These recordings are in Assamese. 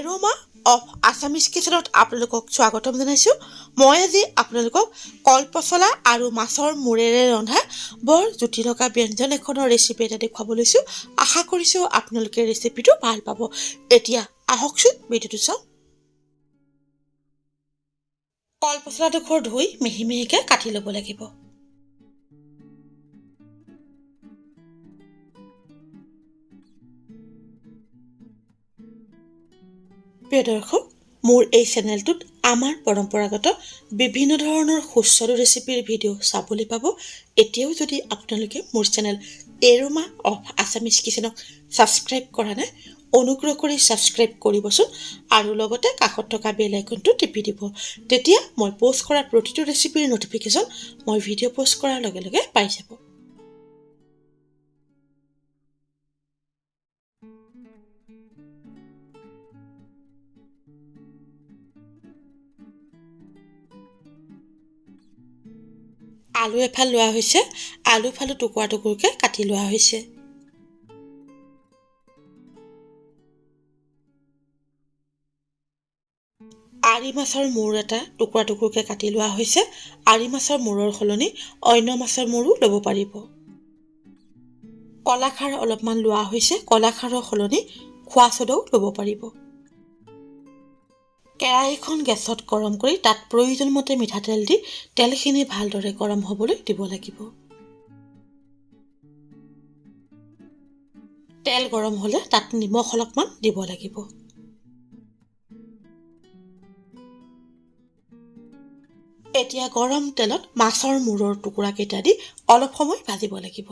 এৰোমা অফ আছামিজ কিচেনত আপোনালোকক স্বাগতম জনাইছোঁ। মই আজি আপোনালোকক কলপচলা আৰু মাছৰ মূৰেৰে ৰন্ধা বৰ জুতি লগা ব্যঞ্জন এখনৰ ৰেচিপি এটা দেখুৱাব লৈছোঁ। আশা কৰিছোঁ আপোনালোকে ৰেচিপিটো ভাল পাব। এতিয়া আহকচোন ভিডিঅ'টো চাওঁ। কলপচলাডোখৰ ধুই মিহি মিহিকৈ কাটি ল'ব লাগিব। প্ৰিয় দৰ্শক, মোৰ এই চেনেলটোত আমাৰ পৰম্পৰাগত বিভিন্ন ধৰণৰ সুস্বাদু ৰেচিপিৰ ভিডিঅ' চাবলৈ পাব। এতিয়াও যদি আপোনালোকে মোৰ চেনেল এৰোমা অফ আছামিজ কিচেনক ছাবস্ক্ৰাইব কৰা নাই, অনুগ্ৰহ কৰি ছাবস্ক্ৰাইব কৰিবচোন আৰু লগতে কাষত থকা বেল আইকনটো টিপি দিব। তেতিয়া মই প'ষ্ট কৰা প্ৰতিটো ৰেচিপিৰ ন'টিফিকেশ্যন মই ভিডিঅ' প'ষ্ট কৰাৰ লগে লগে পাই যাব। আলু এফাল লোৱা হৈছে। আলু ফালো টুকুৰা টুকুৰকৈ কাটি লোৱা হৈছে। আৰি মাছৰ মূৰ এটা টুকুৰা টুকুৰকৈ কাটি লোৱা হৈছে। আৰি মাছৰ মূৰৰ সলনি অন্য মাছৰ মূৰো ল'ব পাৰিব। কলাখাৰ অলপমান লোৱা হৈছে। কলাখাৰৰ সলনি খোৱা চ'দাও ল'ব পাৰিব। কেৰাহীখন গেছত গৰম কৰি তাত প্ৰয়োজনমতে মিঠাতেল দি তেলখিনি ভালদৰে গৰম হ'বলৈ দিব লাগিব। তেল গৰম হ'লে তাত নিমখ অলপমান দিব লাগিব। এতিয়া গৰম তেলত মাছৰ মূৰৰ টুকুৰাকেইটা দি অলপ সময় ভাজিব লাগিব।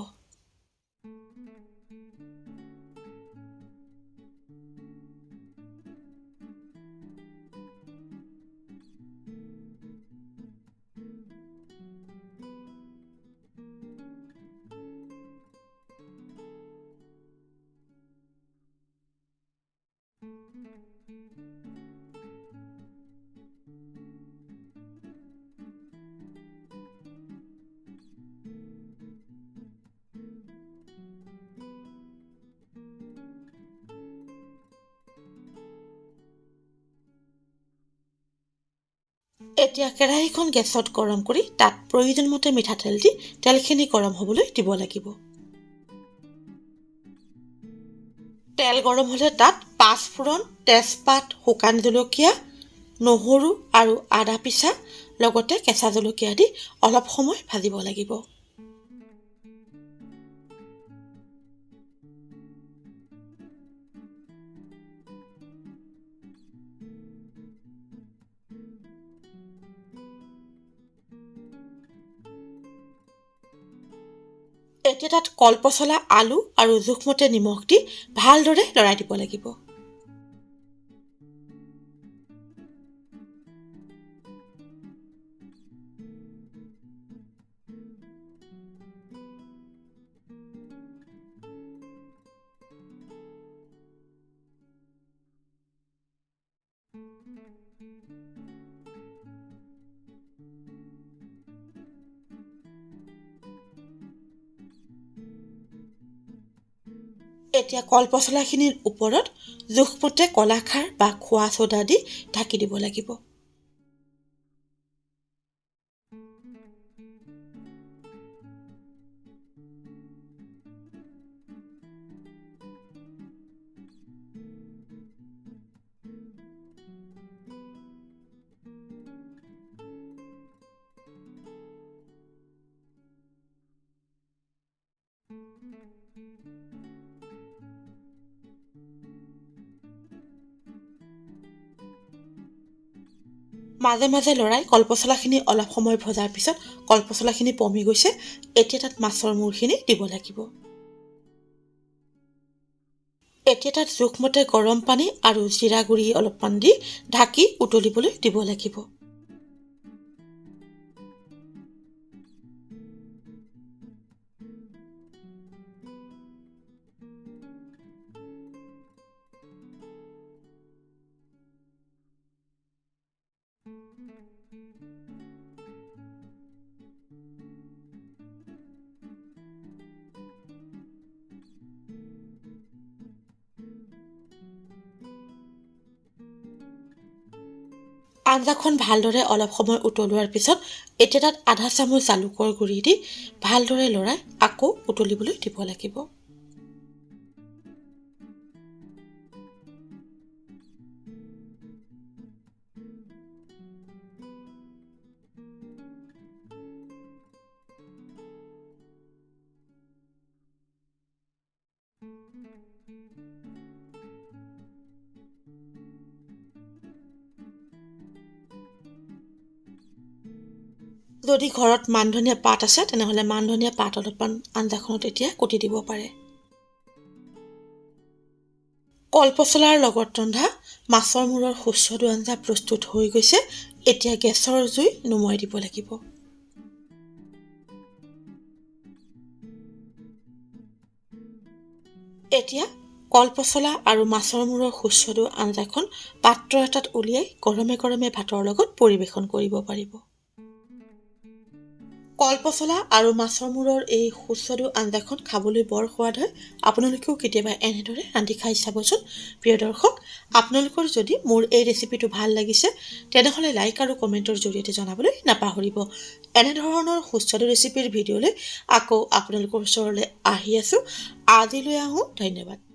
এতিয়া কেৰাহীখন গেছত গৰম কৰি তাত প্ৰয়োজনমতে মিঠাতেল দি তেলখিনি গৰম হ'বলৈ দিব লাগিব। তেল গৰম হ'লে তাত পাঁচফোৰণ, তেজপাত, শুকান জলকীয়া, নহৰু আৰু আদা পিচা লগতে কেঁচা জলকীয়া দি অলপ সময় ভাজিব লাগিব। এতিয়া তাত কলপচলা, আলু আৰু জোখমতে নিমখ দি ভালদৰে লৰাই দিব লাগিব। এতিয়া কলপচলাখিনিৰ ওপৰত জোখমতে কলাখাৰ বা খোৱা চ'দা দি ঢাকি দিব লাগিব। মাজে মাজে লৰাই কলপচলাখিনি অলপ সময় ভজাৰ পিছত কলপচলাখিনি পমি গৈছে। এতিয়া তাত মাছৰ মূৰখিনি দিব লাগিব। এতিয়া তাত জোখমতে গৰম পানী আৰু জিৰা গুড়ি অলপমান দি ঢাকি উতলিবলৈ দিব লাগিব। আঞ্জাখন ভালদৰে অলপ সময় উতলোৱাৰ পিছত এতিয়া তাত আধা চামুচ জালুকৰ গুড়ি দি ভালদৰে লৰাই আকৌ উতলিবলৈ দিব লাগিব। যদি ঘৰত মানধনিয়া পাত আছে তেনেহ'লে মানধনিয়া পাত অলপমান আঞ্জাখনত এতিয়া কুটি দিব পাৰে। কলপচলাৰ লগত ৰন্ধা মাছৰ মূৰৰ সুস্বাদু আঞ্জা প্ৰস্তুত হৈ গৈছে। এতিয়া গেছৰ জুই নুমুৱাই দিব লাগিব। এতিয়া কলপচলা আৰু মাছৰ মূৰৰ সুস্বাদু আঞ্জাখন পাত্ৰ এটাত উলিয়াই গৰমে গৰমে ভাতৰ লগত পৰিৱেশন কৰিব পাৰিব। কলপচলা আৰু মাছৰ মূৰৰ এই সুস্বাদু আঞ্জাখন খাবলৈ বৰ সোৱাদ হয়। আপোনালোকেও কেতিয়াবা এনেদৰে ৰান্ধি খাই চাবচোন। প্ৰিয় দৰ্শক, আপোনালোকৰ যদি মোৰ এই ৰেচিপিটো ভাল লাগিছে তেনেহ'লে লাইক আৰু কমেণ্টৰ জৰিয়তে জনাবলৈ নাপাহৰিব। এনেধৰণৰ সুস্বাদু ৰেচিপিৰ ভিডিঅ'লৈ আকৌ আপোনালোকৰ ওচৰলৈ আহি আছোঁ। আজিলৈ আহোঁ। ধন্যবাদ।